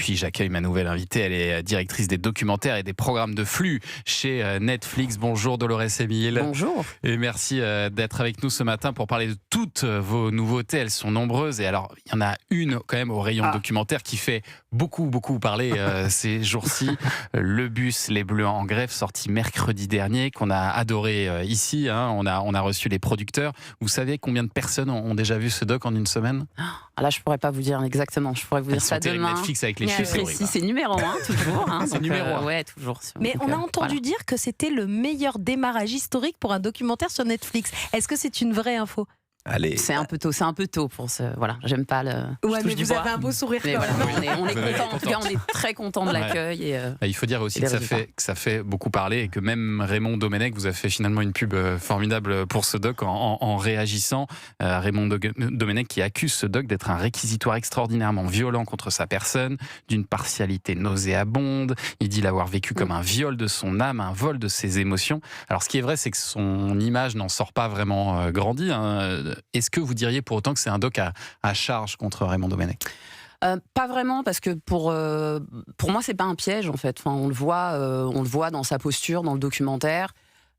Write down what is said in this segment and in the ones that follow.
puis j'accueille ma nouvelle invitée. Elle est directrice des documentaires et des programmes de flux chez Netflix. Bonjour Dolores Émile. Bonjour. Et merci d'être avec nous ce matin pour parler de toutes vos nouveautés. Elles sont nombreuses. Et alors, il y en a une quand même au rayon documentaire qui fait beaucoup parler ces jours-ci. Le bus Les Bleus en grève, sorti mercredi dernier, qu'on a adoré ici. On a reçu les producteurs. Vous savez combien de personnes ont déjà vu ce doc en une semaine? Là, je pourrais pas vous dire exactement. Je pourrais vous dire ça demain. Netflix avec les chiffres. Précis, c'est numéro 1 toujours. C'est numéro 1. Ouais, toujours. Mais on a entendu dire que c'était le meilleur démarrage historique pour un documentaire sur Netflix. Est-ce que c'est une vraie info? Allez. C'est un peu tôt pour ce. Voilà, j'aime pas le. Ouais, mais vous avez un beau sourire quand même. On est content. En tout cas, on est très content de l'accueil. Il faut dire aussi que ça fait beaucoup parler et que même Raymond Domenech vous a fait finalement une pub formidable pour ce doc en réagissant. Raymond Domenech qui accuse ce doc d'être un réquisitoire extraordinairement violent contre sa personne, d'une partialité nauséabonde. Il dit l'avoir vécu comme un viol de son âme, un vol de ses émotions. Alors ce qui est vrai, c'est que son image n'en sort pas vraiment grandie. Est-ce que vous diriez pour autant que c'est un doc à charge contre Raymond Domenech? Pas vraiment, parce que pour moi c'est pas un piège en fait. Enfin, on le voit dans sa posture, dans le documentaire.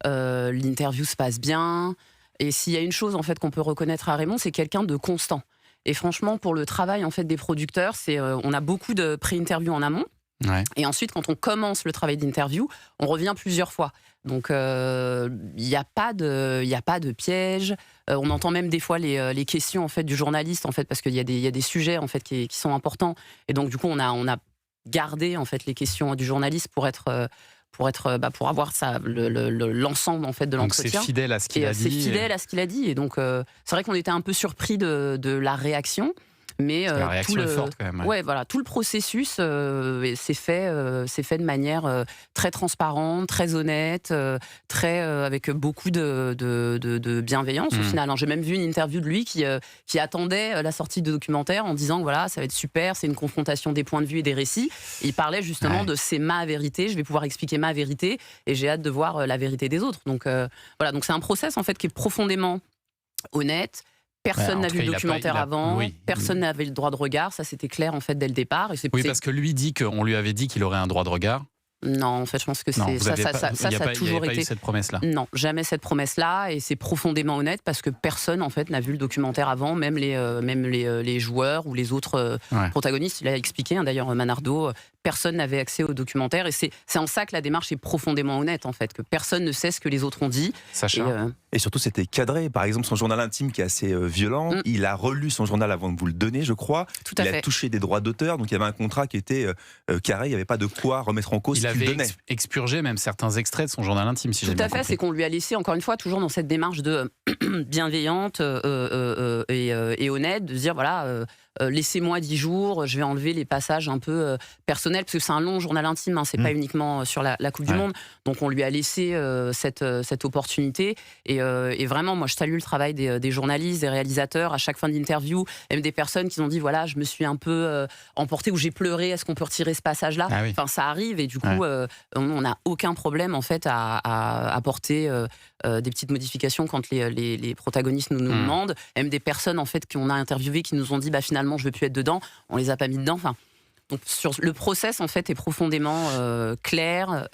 L'interview se passe bien. Et s'il y a une chose en fait qu'on peut reconnaître à Raymond, c'est quelqu'un de constant. Et franchement, pour le travail en fait des producteurs, on a beaucoup de pré-interviews en amont. Ouais. Et ensuite, quand on commence le travail d'interview, on revient plusieurs fois. Donc, il n'y a pas de piège. On entend même des fois les questions en fait du journaliste, en fait, parce qu'il y a des sujets en fait qui sont importants. Et donc, du coup, on a gardé en fait les questions du journaliste pour avoir l'ensemble en fait de l'entretien. Donc c'est fidèle à ce qu'il a dit. C'est fidèle à ce qu'il a dit. Et donc, c'est vrai qu'on était un peu surpris de la réaction. Mais la réaction est forte quand même. Ouais, voilà, tout le processus s'est fait de manière très transparente, très honnête, avec beaucoup de bienveillance au final. J'ai même vu une interview de lui qui attendait la sortie de documentaire en disant que voilà, ça va être super, c'est une confrontation des points de vue et des récits. Il parlait justement de c'est ma vérité, je vais pouvoir expliquer ma vérité et j'ai hâte de voir la vérité des autres. Donc voilà, donc c'est un process en fait qui est profondément honnête. Personne n'a vu le documentaire avant, personne n'avait le droit de regard, ça c'était clair en fait dès le départ. Parce que lui dit qu'on lui avait dit qu'il aurait un droit de regard. Non, en fait, je pense que ça a toujours été. Eu cette promesse-là. Non, jamais cette promesse-là, et c'est profondément honnête parce que personne en fait n'a vu le documentaire avant, même les joueurs ou les autres protagonistes. Il a expliqué, d'ailleurs, Manardo, personne n'avait accès au documentaire, et c'est en ça que la démarche est profondément honnête en fait, que personne ne sait ce que les autres ont dit. Sacha. Et surtout, c'était cadré. Par exemple, son journal intime qui est assez violent. Il a relu son journal avant de vous le donner, je crois. Il a touché des droits d'auteur, donc il y avait un contrat qui était carré. Il n'y avait pas de quoi remettre en cause. Il avait expurgé même certains extraits de son journal intime, si j'ai bien compris. Tout à fait, c'est qu'on lui a laissé, encore une fois, toujours dans cette démarche de bienveillante et honnête, de dire voilà, laissez-moi 10 jours, je vais enlever les passages un peu personnels, parce que c'est un long journal intime, c'est pas uniquement sur la Coupe du Monde. Donc on lui a laissé cette opportunité. Et vraiment, moi je salue le travail des journalistes, des réalisateurs, à chaque fin d'interview, même des personnes qui ont dit voilà, je me suis un peu emportée ou j'ai pleuré, est-ce qu'on peut retirer ce passage-là? Enfin, ça arrive, et du coup, on n'a aucun problème en fait à apporter des petites modifications quand les protagonistes nous demandent. Même des personnes en fait qu'on a interviewées qui nous ont dit finalement je veux plus être dedans, on les a pas mis dedans. Enfin, donc sur le process en fait est profondément clair,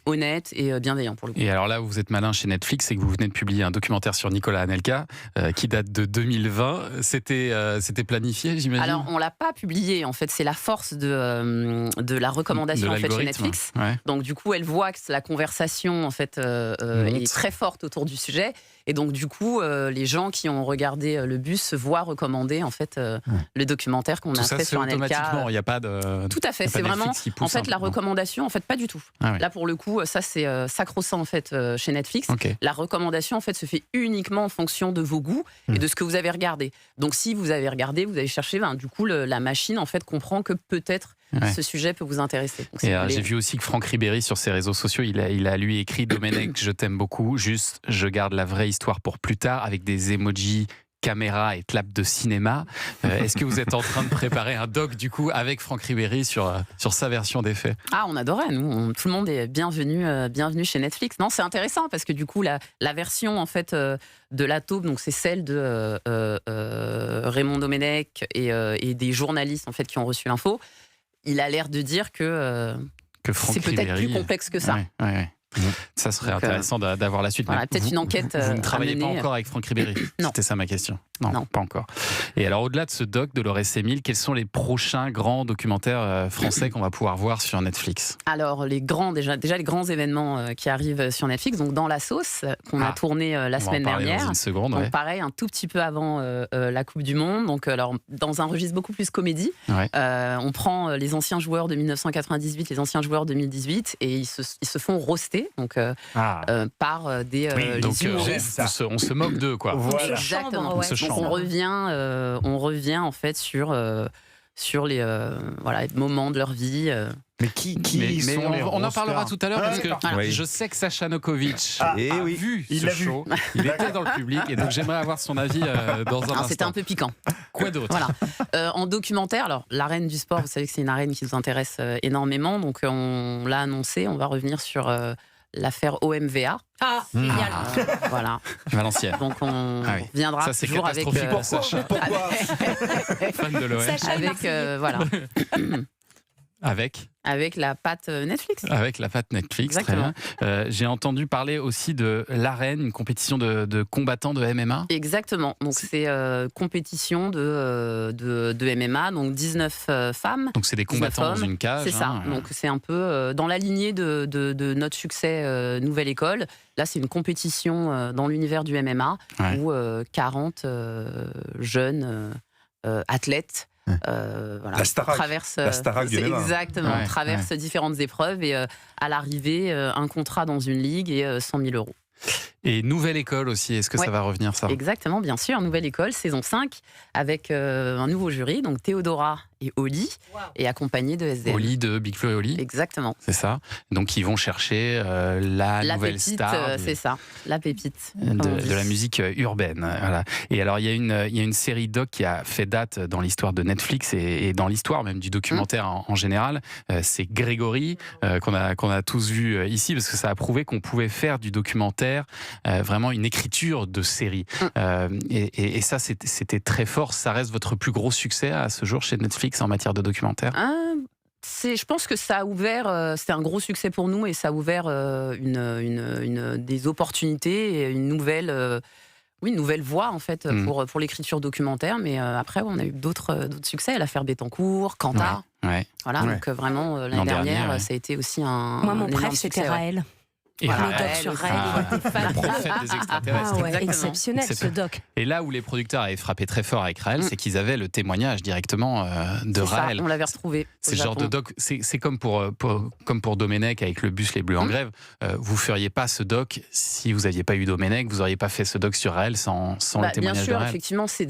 honnête et bienveillant pour le coup. Et alors là, vous êtes malin chez Netflix, c'est que vous venez de publier un documentaire sur Nicolas Anelka qui date de 2020. C'était planifié, j'imagine? Alors on l'a pas publié en fait, c'est la force de la recommandation en fait chez Netflix. Donc du coup, elle voit que la conversation en fait est très forte autour du sujet. Et donc du coup, les gens qui ont regardé le bus se voient recommander en fait le documentaire qu'on a fait sur Anelka. Automatiquement, il n'y a pas de. Tout à fait, c'est vraiment en fait la recommandation, en fait pas du tout. Là pour le coup, ça c'est sacro-saint en fait chez Netflix. La recommandation en fait se fait uniquement en fonction de vos goûts et de ce que vous avez regardé. Donc si vous avez regardé, vous avez cherché, du coup la machine en fait comprend que peut-être ce sujet peut vous intéresser. Donc, j'ai vu aussi que Franck Ribéry sur ses réseaux sociaux, il a lui écrit Domenech, je t'aime beaucoup, juste je garde la vraie histoire pour plus tard, avec des emojis caméra et clap de cinéma. Est-ce que vous êtes en train de préparer un doc du coup avec Franck Ribéry sur sa version des faits? On adorait, nous, tout le monde est bienvenu chez Netflix. Non, c'est intéressant parce que du coup la version en fait de la taupe, donc c'est celle de Raymond Domenech et des journalistes en fait qui ont reçu l'info. il a l'air de dire que Franck c'est peut-être Ribéry, plus complexe que ça. Ouais. Ça serait Donc, intéressant d'avoir la suite. Voilà, mais peut-être une enquête. Vous ne travaillez pas à mener. encore avec Franck Ribéry. Non. C'était ça ma question. Non, Non. pas encore. Et alors, au-delà de ce doc de Dolores Émile, quels sont les prochains grands documentaires français qu'on va pouvoir voir sur Netflix? Alors, déjà les grands événements qui arrivent sur Netflix, donc Dans la sauce, qu'on a tourné la semaine On va en parler dernière. dans une seconde. Donc Ouais. pareil, un tout petit peu avant la Coupe du Monde. Donc alors dans un registre beaucoup plus comédie, Ouais. on prend les anciens joueurs de 1998, les anciens joueurs de 2018, et ils se font roaster donc par des Oui, Donc, les humoristes. on se moque d'eux, quoi. Voilà. Exactement. Chambre, ouais, se Donc, chambre. on revient en fait sur les moments de leur vie. Mais qui Mais sont les on en parlera roasters? tout à l'heure parce que d'accord. Oui. je sais que Sacha Nokovic Eh a oui. vu Il ce l'a vu. show. Il était dans le public et donc j'aimerais avoir son avis dans un Alors, c'était instant. un peu piquant. Quoi d'autre? Voilà. En documentaire, alors l'arène du sport, vous savez que c'est une arène qui nous intéresse énormément, donc on l'a annoncé, on va revenir sur l'affaire OMVA. Ah, génial. Voilà. Valenciennes. Donc on Ah oui. viendra Ça, c'est toujours avec catastrophique pour Sacha. Pourquoi Fan de l'OM. Sacha est marseillais. voilà, avec la patte Netflix. Avec la patte Netflix, Exactement. très bien. J'ai entendu parler aussi de l'Arène, une compétition de combattants de MMA. Exactement. Donc c'est compétition de MMA, donc 19 femmes. Donc c'est des combattants dans hommes, une cage. C'est ça. Donc c'est un peu dans la lignée de notre succès Nouvelle École. Là, c'est une compétition dans l'univers du MMA Ouais. où 40 jeunes athlètes La Starac. traversent La Starac du MMA. exactement, Ouais, traversent différentes épreuves et à l'arrivée un contrat dans une ligue et 100 000 euros. Et Nouvelle École aussi, est-ce que Ouais. ça va revenir ça? Exactement, bien sûr, Nouvelle École, saison 5, avec un nouveau jury, donc Théodora et Oli, et accompagné de SDM. Oli de Big Flo et Oli, Exactement. c'est ça. Donc ils vont chercher la nouvelle pépite, star c'est ça, la pépite. de la musique urbaine. Voilà. Et alors il y a une série doc qui a fait date dans l'histoire de Netflix et dans l'histoire même du documentaire en général. C'est Grégory qu'on a tous vu ici parce que ça a prouvé qu'on pouvait faire du documentaire vraiment une écriture de série. Et ça c'était très fort. Ça reste votre plus gros succès à ce jour chez Netflix en matière de documentaire? Je pense que ça a ouvert, c'était un gros succès pour nous et ça a ouvert des opportunités et une nouvelle voie en fait pour l'écriture documentaire. Mais après, on a eu d'autres succès, l'affaire Bettencourt, Quentin. Ouais. Voilà, Ouais. donc vraiment l'année L'an dernière, dernier, ouais. ça a été aussi un. Moi, mon énorme préf, c'était succès, ouais. Raël. Et Voilà, Le doc Raël sur aussi. Raël, il était La fan. prophète des extraterrestres. Ah ouais, Exactement. exceptionnel C'est ce pas- doc. Et là où les producteurs avaient frappé très fort avec Raël, c'est qu'ils avaient le témoignage directement de C'est ça, Raël. on l'avait retrouvé. C'est le genre de doc, c'est comme pour Domenech avec le bus Les Bleus en grève. Vous feriez pas ce doc si vous aviez pas eu Domenech, vous auriez pas fait ce doc sur Raël sans le Bien témoignage de sûr, Raël. effectivement, c'est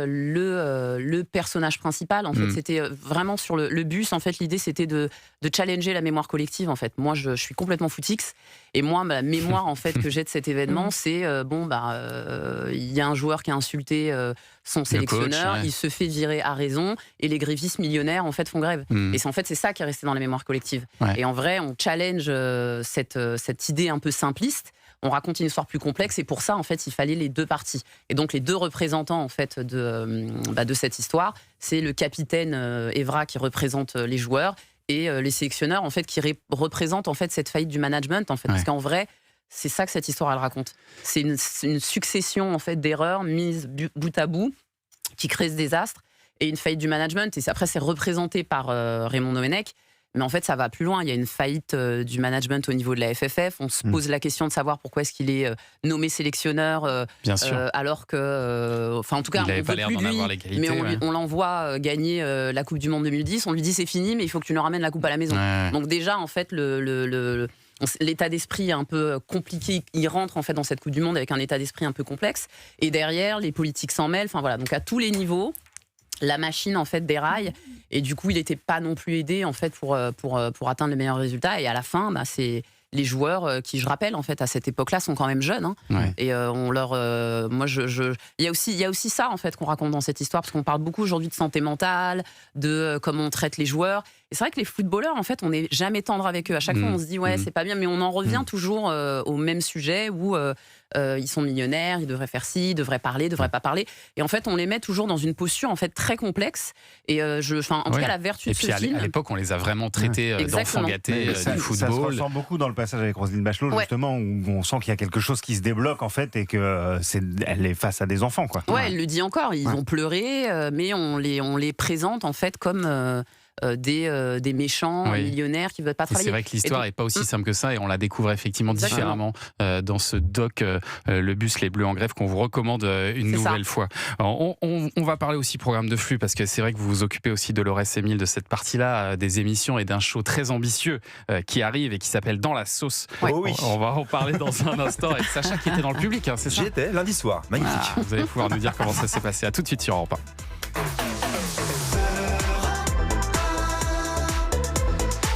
le personnage principal. En fait, c'était vraiment sur le bus. En fait, l'idée, c'était de challenger la mémoire collective. En fait, moi, je suis complètement footix, et moi, la mémoire en fait que j'ai de cet événement, c'est il y a un joueur qui a insulté son sélectionneur, ouais. il se fait virer à raison, et les grévistes millionnaires en fait font grève. Et c'est ça qui est resté dans la mémoire collective. Ouais. Et en vrai, on challenge cette idée un peu simpliste. On raconte une histoire plus complexe et pour ça, en fait, il fallait les deux parties. Et donc, les deux représentants, en fait, de cette histoire, c'est le capitaine Evra qui représente les joueurs et les sélectionneurs, en fait, qui représentent, en fait, cette faillite du management, en fait. Parce qu'en vrai, c'est ça que cette histoire, elle raconte. C'est une succession, en fait, d'erreurs mises bout à bout qui créent ce désastre et une faillite du management. Et après, c'est représenté par Raymond Domenech. Mais en fait, ça va plus loin. Il y a une faillite du management au niveau de la FFF. On se pose la question de savoir pourquoi est-ce qu'il est nommé sélectionneur, Bien sûr. alors que, en tout cas, Il on avait pas veut l'air plus d'en de lui. avoir les qualités, Mais ouais. on l'envoie gagner la Coupe du Monde 2010. On lui dit c'est fini, mais il faut que tu nous ramènes la coupe à la maison. Ouais. Donc déjà, en fait, l'état d'esprit est un peu compliqué. Il rentre en fait dans cette Coupe du Monde avec un état d'esprit un peu complexe. Et derrière, les politiques s'en mêlent. Enfin voilà. Donc à tous les niveaux, la machine en fait déraille. Et du coup, il n'était pas non plus aidé en fait pour atteindre le meilleur résultat. Et à la fin, c'est les joueurs qui, je rappelle, en fait, à cette époque-là, sont quand même jeunes. Hein. Ouais. Et on leur, il y a aussi ça en fait qu'on raconte dans cette histoire, parce qu'on parle beaucoup aujourd'hui de santé mentale, de comment on traite les joueurs. Et c'est vrai que les footballeurs, en fait, on n'est jamais tendre avec eux. À chaque fois, on se dit, ouais, c'est pas bien, mais on en revient toujours au même sujet où ils sont millionnaires, ils devraient faire ci, ils devraient parler, ils devraient pas parler. Et en fait, on les met toujours dans une posture en fait très complexe. Et en tout cas, la vertu de ce film. À l'époque, on les a vraiment traités d'enfants gâtés du football. Ça se ressent beaucoup dans le passage avec Roselyne Bachelot, justement, où on sent qu'il y a quelque chose qui se débloque en fait et que elle est face à des enfants, quoi. Ouais, elle le dit encore. Ils ont pleuré, mais on les présente en fait comme des méchants millionnaires qui ne veulent pas travailler. C'est vrai que l'histoire n'est pas aussi simple que ça et on la découvre effectivement différemment dans ce doc Le bus Les Bleus en grève qu'on vous recommande une nouvelle fois. Alors, on va parler aussi programme de flux parce que c'est vrai que vous vous occupez aussi, Dolores Émile, de cette partie-là des émissions et d'un show très ambitieux qui arrive et qui s'appelle Dans la sauce. On va en parler dans un instant avec Sacha qui était dans le public, c'est ça? J'y étais lundi soir, magnifique. Vous allez pouvoir nous dire comment ça s'est passé. À tout de suite sur Europe 1.